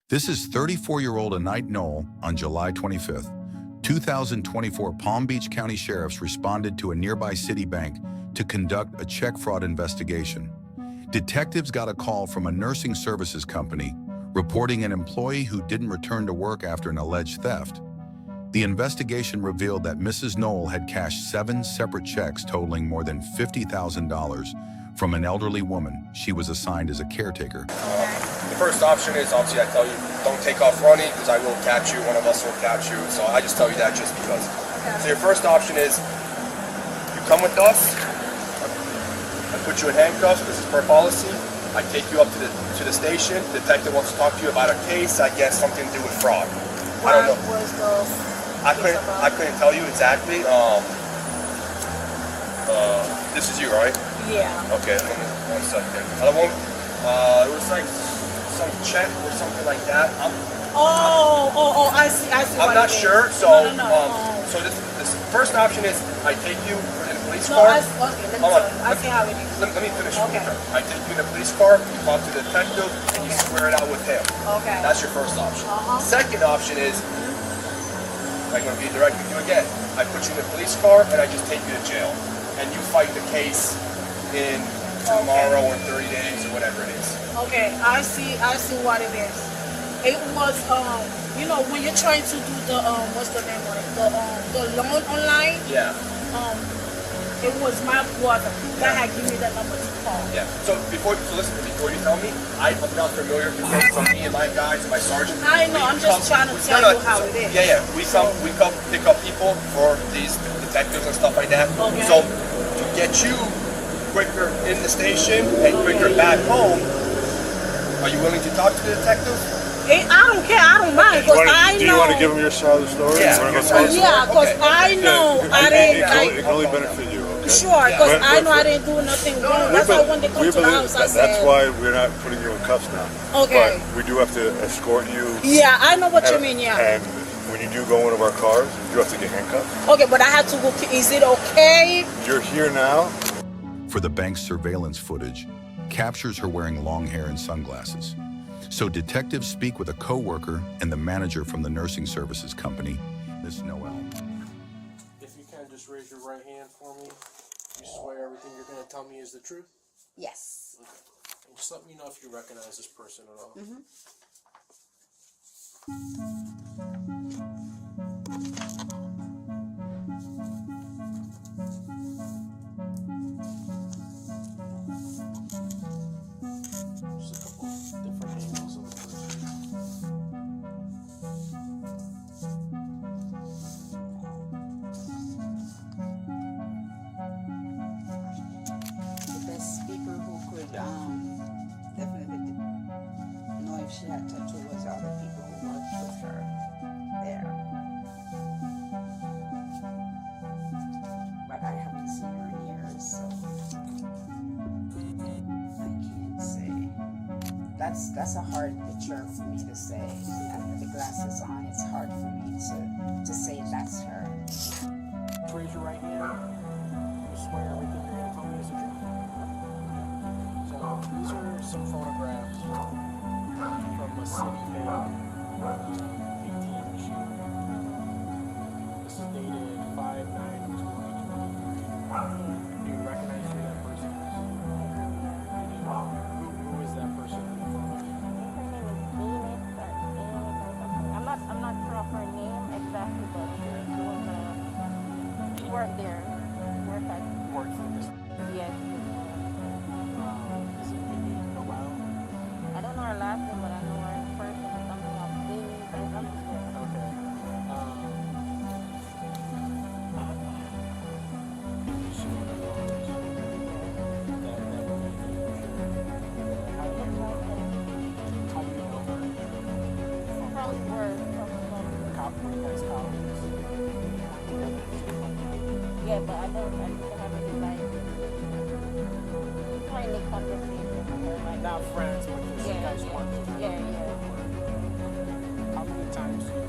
This is 34-year-old Enite Noel on July 25th. 2024 Palm Beach County Sheriffs responded to a nearby Citi bank to conduct a check fraud investigation. Detectives got a call from a nursing services company reporting an employee who didn't return to work after an alleged theft. The investigation revealed that Mrs. Noel had cashed 7 separate checks totaling more than $50,000 from an elderly woman she was assigned as a caretaker. The first option is, obviously, I tell you, don't take off running because I will catch you, one of us will catch you, so I just tell you that just because. So your first option is, you come with us, I put you in handcuffs, this is per policy, I take you up to the station, the detective wants to talk to you about a case, I guess something to do with fraud. I don't know. I couldn't tell you exactly. This is you, right? Yeah. Okay, one second. It was like some check or something like that. I see. I'm not sure. So, so this first option is I take you in the police car. I see how it is. Let me finish. Okay. I take you in the police car. You talk to the detective, and you square it out with him. Okay. That's your first option. Second option is I'm going to be direct with you again. I put you in the police car, and I just take you to jail, and you fight the case in tomorrow or 30 days or whatever it is. Okay, I see what it is. It was when you're trying to do the what's the name of it? The loan online. Yeah. It was my brother that had given me that number to call. Yeah. So listen, before you tell me, I'm not familiar because from me and my guys and my sergeant. I know. I'm just trying to tell you how it is. Yeah. We come pick up people for these detectives and stuff like that. Okay. So to get you quicker in the station and quicker back home, are you willing to talk to the detective? I don't care. I don't mind because I know. Do you want to give them your side of the story? Yeah. Because I know I didn't. It can only benefit you. Okay? Sure, because I know I didn't do nothing wrong. That's why when they come to the house, I said. That's why we're not putting you in cuffs now. Okay. But we do have to escort you. Yeah, I know what you mean. Yeah. And when you do go in one of our cars, you do have to get handcuffed. Okay, but I have to go. Is it okay? You're here now. For the bank's surveillance footage captures her wearing long hair and sunglasses. So detectives speak with a co-worker and the manager from the nursing services company, Miss Noel. If you can just raise your right hand for me. You swear everything you're going to tell me is the truth? Yes. Okay. And just let me know if you recognize this person at all. Just a couple different angles of the person. The best speaker who could definitely know if she had tattoo was other people who worked with her there. But I haven't seen her in years, so I can't say. That's a hard picture for me to say. And with the glasses on, it's hard for me to say that's her. Raise your right hand. You swear everything you're going to tell me is the truth. So these are some photographs from a Citi bank, 18 June. This is dated 5/9/2023. Do you recognize who that person is? Who is that person? I'm not sure of her name exactly, but she worked there. Worked for this. Yes. Is it maybe Noel? I don't know her last name, but I know her in person. Something of Felony or something. Okay. How do you know her? From work. Yeah, but I don't have any like friendly conversation with her. Like, Not friends, but just you guys work together. yeah. How many times do you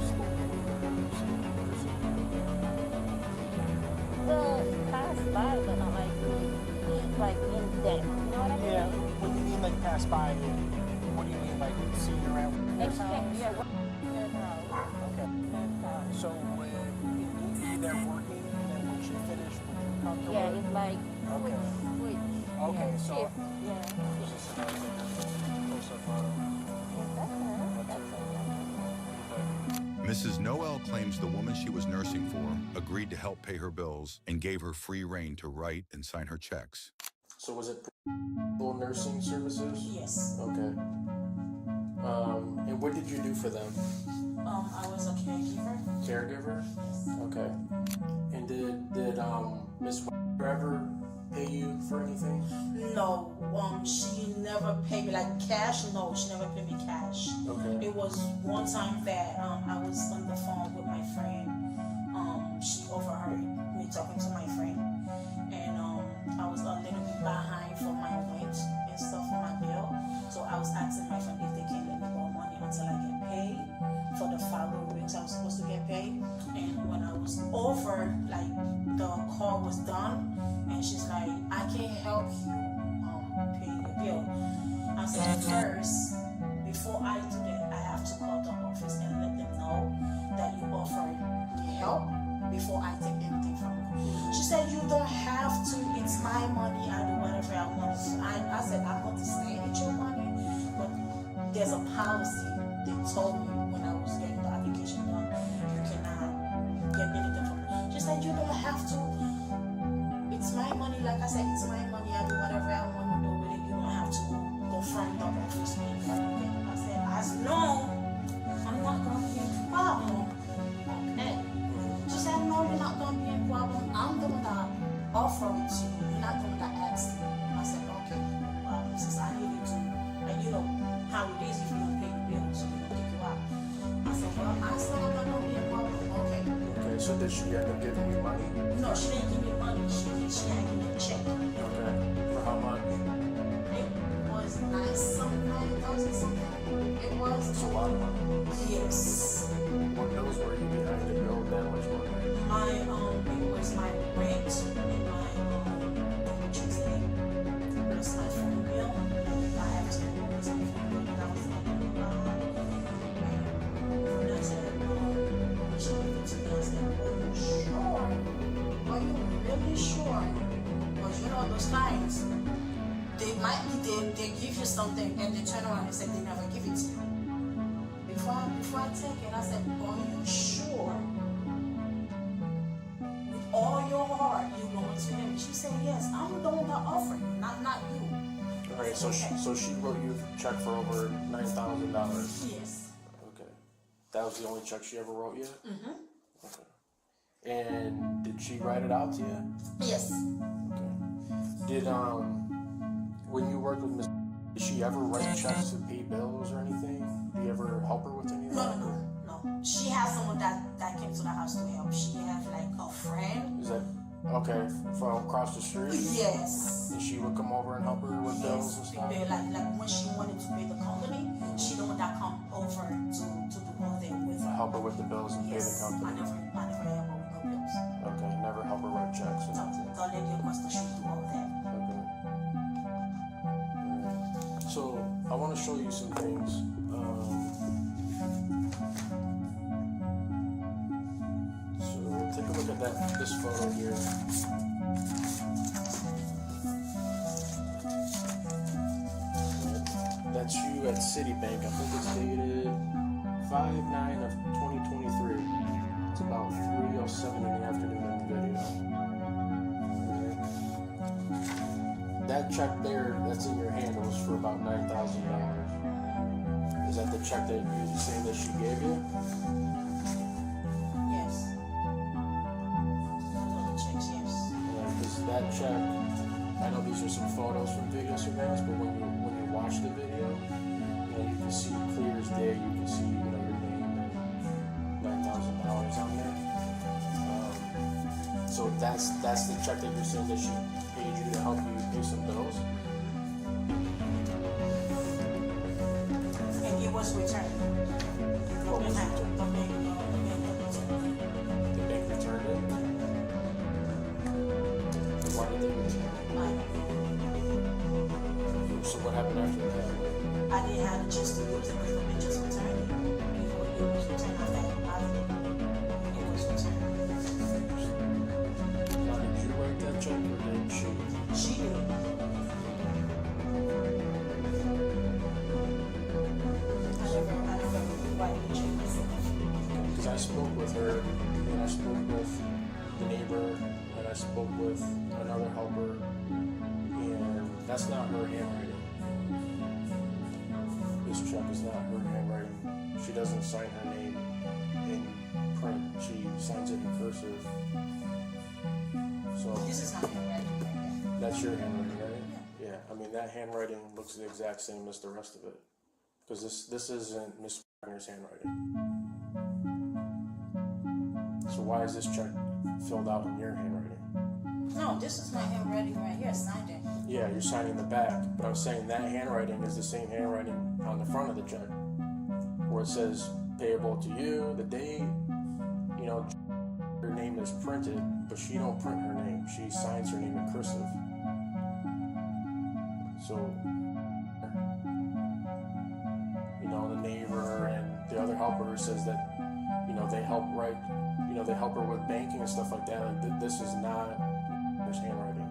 spoke with her? Well, passed by, but not like in depth. You know what I mean? Yeah. When you mean like pass by, what do you mean like seen her at And Nurse she House? came, yeah, Nurse House. Okay. Nurse House. So when you be there working, and then when she finished, would you come to Yeah, work? it's like Okay. switch. Okay, Yeah, so- shift. Yeah. This is another close-up photo. That's her. That's her. Okay. Mrs. Noel claims the woman she was nursing for agreed to help pay her bills and gave her free rein to write and sign her checks. So was it full nursing services? Yes. Okay. And what did you do for them? I was a caregiver. Caregiver? Yes. Okay. And did Miss ever pay you for anything? No, she never paid me like cash. No, she never paid me cash. Okay. It was one time that I was on the phone with my friend. She overheard me talking to my friend, and I was a little bit behind for my rent and stuff for my bill. So I was asking my friend if they can let me borrow money until I get paid for the following weeks I was supposed to get paid. And when I was over, like the call was done, and she's like, I can't help you pay your bill. I said, first, before I do that, I have to call the office and let them know that you offered me help before I take anything from you. She said, you don't have to, it's my money, I do whatever I want to do. I said, I understand it's your money, but there's a policy. They told me when I was getting the application done, you cannot get anything from me. She said, you don't have to. It's my money, like I said, it's my money, I do whatever I want to do with it. You don't have to go from the office. I said, as long I'm not going to be a problem, okay. She said, no, you're not going to be a problem. I'm the one that offer it to you. You're not the one that asked me. I said, okay, since I needed to, and you know how it is if you don't pay your bills, so they don't kick you out. I said, well, I said, I'm not going to be a problem. Okay. Okay, so did she end up giving you money? No, she didn't give me money. She had given me a check. Okay. For how much? It was $9,000 something. It was. That's a lot of money. Yes. What bills were you behind to build that much money? It was my rent and my electricity, plus my phone bill. I have to pay my phone bill that was and that's it. She gave it to me. I said, are you sure? Are you really sure? Because you know those clients, they might be they give you something and they turn around and say they never give it to you. Before I take it, I said, are you sure? With all your heart, you going to them? She said, yes, I'm the one that offered you, not you. Okay, so she wrote you a check for over $9,000. Yes. Okay. That was the only check she ever wrote you? Mm-hmm. Okay. And did she write it out to you? Yes. Okay. Did when you worked with Miss, did she ever write checks to pay bills or anything? Do you ever help her with anything? No. She has someone that came to the house to help. She has like a friend. Is that okay from across the street? Yes. And she would come over and help her with bills and stuff? Like when she wanted to pay the company, she the one that come over to do all that with her. Help her with the bills and Yes. pay the company? I never help her with no bills. Okay, never help her write checks or No, anything? the lady across the street do all that. Okay. Alright. So I want to show you some things. So take a look at this photo here. That's you at Citibank. I think it's dated 5/9 of 2023. It's about 3:07 in the afternoon in the video. Alright. That check there that's in your hand was for about $9,000. Is that the check that you're saying that she gave you? Yes. Those are the checks, yes. Because that check, I know these are some photos from video surveillance, but when you watch the video, you can see clear as day. You can see your name and $9,000 on there. So that's the check that you're saying that she paid you to help you pay some bills. And it was returned. What was returned? The bank returned. The bank returned it. Why did they return it? So what happened after that? I didn't have the chance to use it because spoke with her, and I spoke with the neighbor, and I spoke with another helper, and that's not her handwriting. This check is not her handwriting. She doesn't sign her name in print. She signs it in cursive. So This is my handwriting right here. that's your handwriting, right? Yeah. I mean, that handwriting looks the exact same as the rest of it. Because this isn't Miss Wagner's handwriting. So why is this check filled out in your handwriting? No, this is my handwriting right here, signed it. Yeah, you're signing the back, but I'm saying that handwriting is the same handwriting on the front of the check, where it says payable to you, the date, you know, her name is printed, but she don't print her name. She signs her name in cursive. So, you know, the neighbor and the other helper says that, you know, they help write, you know, they help her with banking and stuff like that. Like this is not Miss handwriting.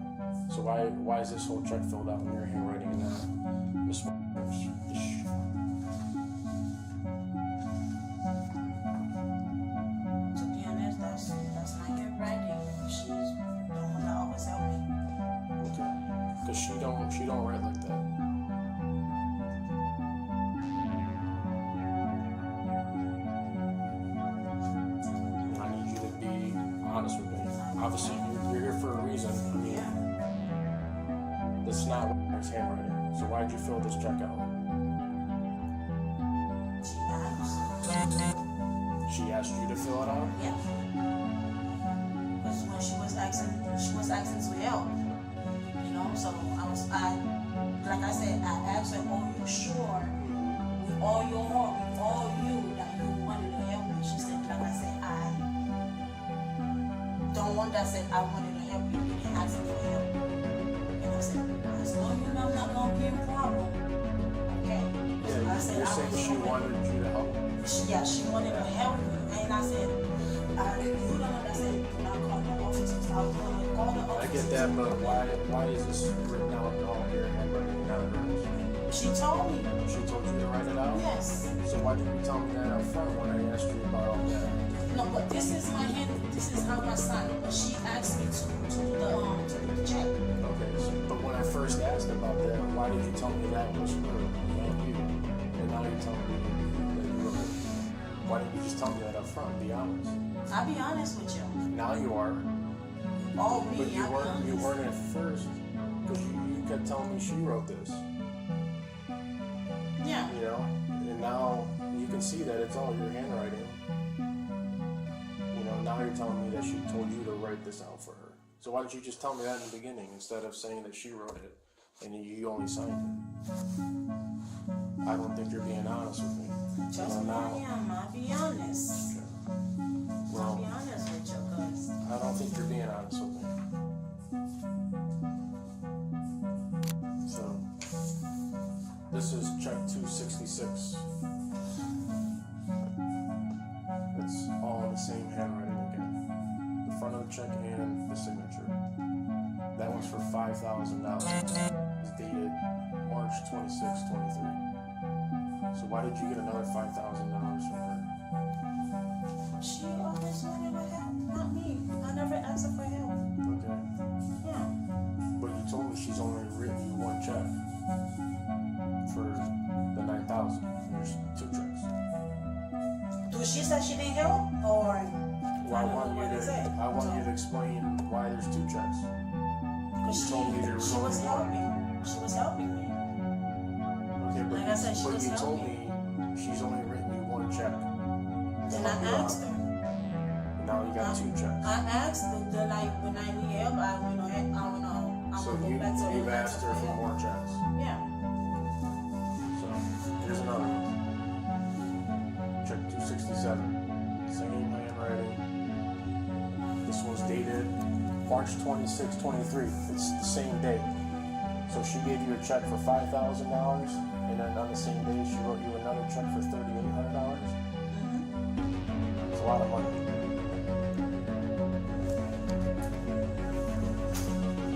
So why is this whole check filled out in your handwriting and not Miss Wagner's? To be honest, that's my handwriting. She's the one that always help me. Okay. Cause she don't write like that. I need you to be honest with me. Obviously, you're here for a reason. I mean, that's not Wagner's handwriting. So why'd you fill this check out? She asked. She asked you to fill it out? Yeah. Because when she was asking for help. You know, so like I said, I asked her, are you sure with all your heart, with all you, that you wanted to help me? She said, like I said, I don't want that said I wanted to help you, you didn't ask me for help. And I said, as long as you know I'm not going to be a problem, okay? Yeah, I said, you're saying she wanted you to help? she wanted to help me. And I said, you don't know that I said, do not call the officers. I was going to call the officers. I get that, but why is this written out in all your handwriting, not hers? She told me. She told you to write it out? Yes. So why didn't you tell me that up front when I asked you about all that? No, but this is my hand. This is how I signed it. But she asked me to do the check. Okay, but when I first asked about that, why did you tell me that was her, not you? And now you're telling me that you wrote it. Why didn't you just tell me that up front? Be honest. I'll be honest with you. Now you are. Oh, me. But you I'll be honest. weren't at first, because you kept telling me she wrote this. Yeah. You know, and now you can see that it's all your handwriting. You know, now you're telling me that she told you to write this out for her. So why didn't you just tell me that in the beginning instead of saying that she wrote it and you only signed it? I don't think you're being honest with me. Trust me, I am. I'll be honest. Well, I'll be honest with you, cause I don't think you're being honest with me. So, this is check 266. It's all in the same handwriting again. The front of the check and the signature. That one's for $5,000. It's dated March 26, 23. So why did you get another $5,000 from her? she always wanted to help, not me. I never asked her for help. Okay. Yeah. But you told me she's only written you one check for the $9,000. There's two checks. She said she didn't help, or Well, I want you to explain why there's two checks. because You told me there was she was only one. helping. She was helping me. Okay, but Like I said, she was you told helping. me she's only written you one check. Then I asked her. And now you got two checks. I asked her, then when I need help, I will So go back to you've her. asked her for more checks. Yeah. So here's another one. Check 267. Same handwriting. This one's dated March 26, 23. It's the same day. So she gave you a check for $5,000, and then on the same day she wrote you another check for $3,800. It's a lot of money.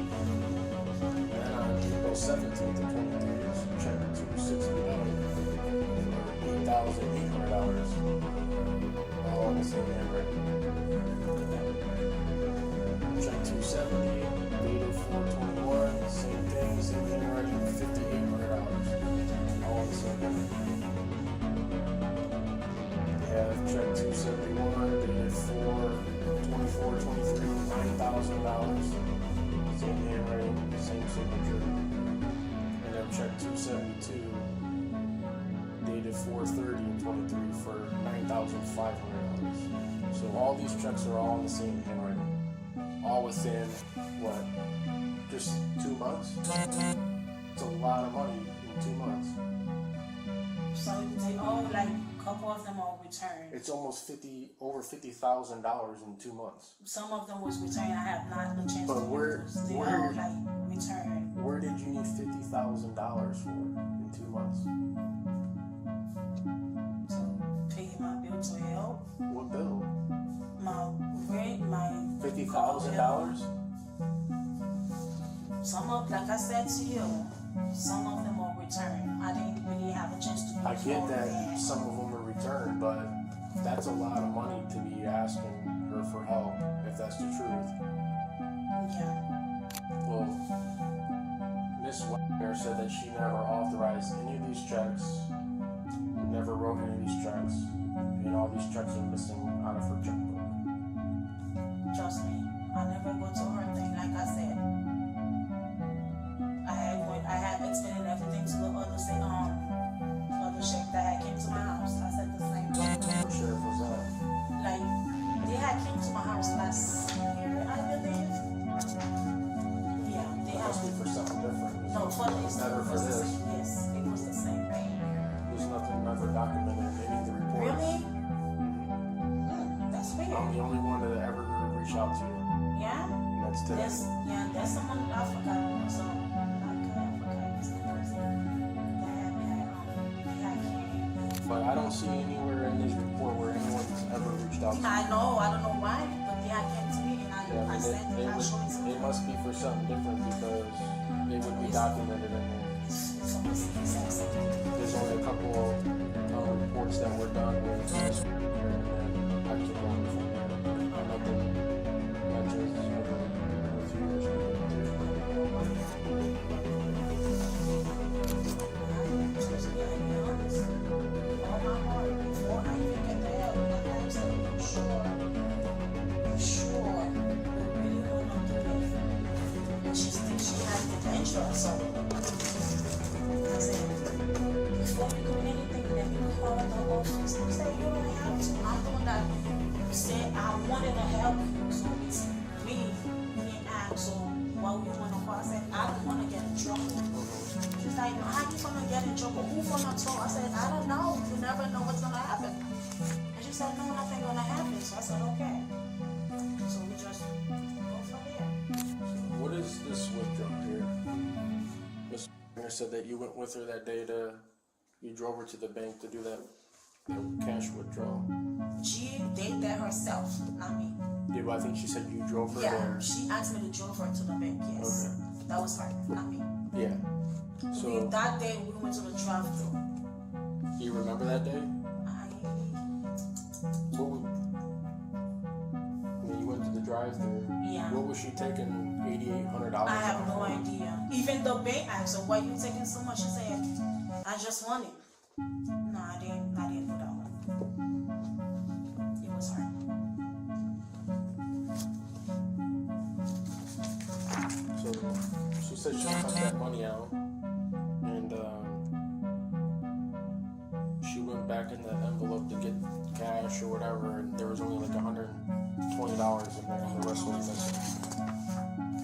And then on April 17th of 23, check 269 for $8,800. All in the same 271, dated 4/24/23, $9,000. Same handwriting, same signature. And then check 272, dated 4/30/23 for $9,500. So all these checks are all in the same handwriting. All within, what, just 2 months? It's a lot of money in 2 months. So they all, like, a couple of them are returned. It's almost over $50,000 in 2 months. Some of them was returned. I have not the chance But to where- use those. They where- all, like, returned. Where did you need $50,000 for in 2 months? To pay my bill to help. What bill? My rent, my $50,000? Some of, like I said to you, some of them are returned. I didn't really have a chance to use I get all that that. some of them are returned, but that's a lot of money to be asking her for help, if that's the truth. Yeah. Well, Miss Wagner said that she never authorized any of these checks, never wrote any of these checks, and all these checks are missing out of her checkbook. Trust me, I never go to her thing. Like I said, I had explained everything to the other sheriff that came to my house. I said the same thing. What sheriff was that? Like they had came to my house last year, I believe. Yeah, they It must be had. for something different. No, for It's never for was the this. same. Yes, it was the same thing. There's nothing ever documented in any of the reports. Really? Mhm. That's I'm weird. the only one that ever reached out to you, Yeah. and that's today. There's someone I forgot. So I forgot his name. But I don't see anywhere in this report where anyone's ever reached out to you. I know, I don't know why, but they had came to me and Yeah, I sent it, I showed it to it them. must be for something different because it would be documented in there. It's almost the exact same thing. There's only a couple reports that were done with this and then I took on from there. Nothing mentions with you or Truthfully, I'll be honest. All my heart, before I even get the help, I asked them, you sure, we really want to do it. And she had dementia, so I said, before we do anything, let me call the office. They said, you don't have to. I'm the one that said I wanted to help you, so it's me being asked, so what we want to call? I said, I don't want to get in trouble. She's like, how you gonna get in trouble? Who gonna talk? I said, I don't know. You never know what's gonna happen. And she said, no, nothing gonna happen. So I said, okay. So we just go from there. What is this withdrawal here? Miss Wagner said that you went with her that day you drove her to the bank to do that cash withdrawal. She did that herself, not me. Yeah, but I think she said you drove her Yeah, there. she asked me to drive her to the bank, yes. Okay. That was her, not me. Yeah. So, That day we went to the drive-thru. do you remember that day? When you went to the drive-thru, Yeah. what was she taking $8,800? I have no idea. Even the bank asked her, why you taking so much? She said, I just want it. No, I didn't do that one. It was her. So she said she took that money out and she went back in the envelope to get cash or whatever, and there was only like $120 in there, and the rest was missing.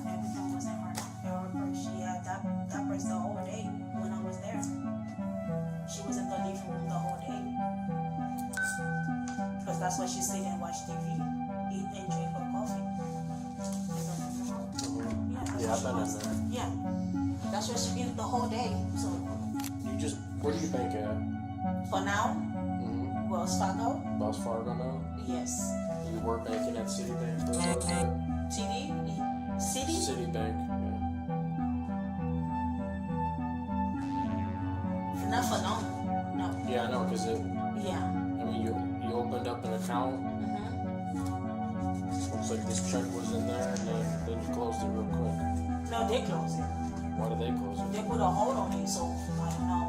Everything was in her purse. She had that purse the whole day when I was there. She was in the living room the whole day. Because that's where she stayed and watched TV, eat and drink her coffee. Yeah, I've been in there. Yeah. That's where she been the whole day. So Where do you bank at? for now, Mm-hmm. Wells Fargo, Wells Fargo now? yes. You were banking at Citibank for a little bit? TD, Citi. Citibank, yeah. Not for long. No. Yeah, I know, because Yeah. I mean, you opened up an account. Looks like this check was in there, and then you closed it real quick. No, they closed it. Why did they close it? They put a hold on it, so I don't know.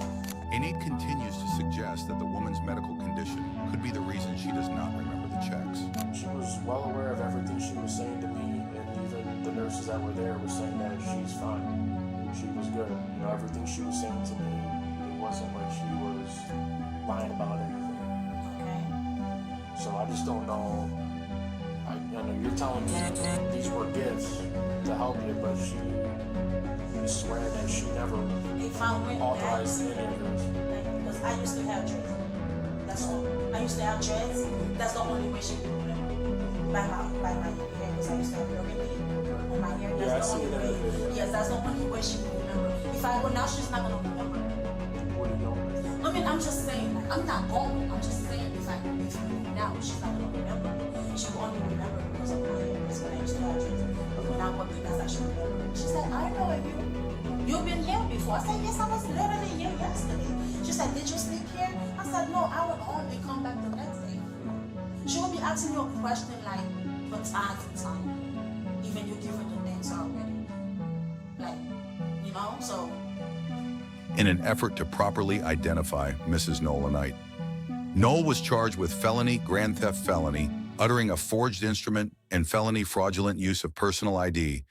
Enite continues to suggest that the woman's medical condition could be the reason she does not remember was well aware of everything she was saying to me, and even the nurses that were there were saying that she's fine. She was good. You know, everything she was saying to me, it wasn't like she was lying about anything. Okay. So I just don't know. I know you're telling me these were gifts to help you, but she swear that she never If I went authorized back, any of this. because I used to have dreads. That's all. I used to have dreads. That's the only way she would remember. By my hair, because I used to have burgundy on my hair. Yeah, I That's the see only that in the way. video. Yes, that's the only way she would remember. If I go now, she's not gonna remember. What are you doing? I mean, I'm just saying. Like, I'm not going. I'm just saying. If I go now, she's not gonna remember. She will only remember because of my hair. Because when I used to have dreads, but when I walked in, that's how she remember. She said, "I know you. You've been here before." I said, "Yes, I was literally here yesterday." She said, "Did you sleep here?" I said, "No, I would only come back the next day." She will be asking you a question like, for time to time. Even you give her the answer already. Like, you know, so. in an effort to properly identify Mrs. Noel Enite. Noel was charged with felony grand theft felony, uttering a forged instrument, and felony fraudulent use of personal ID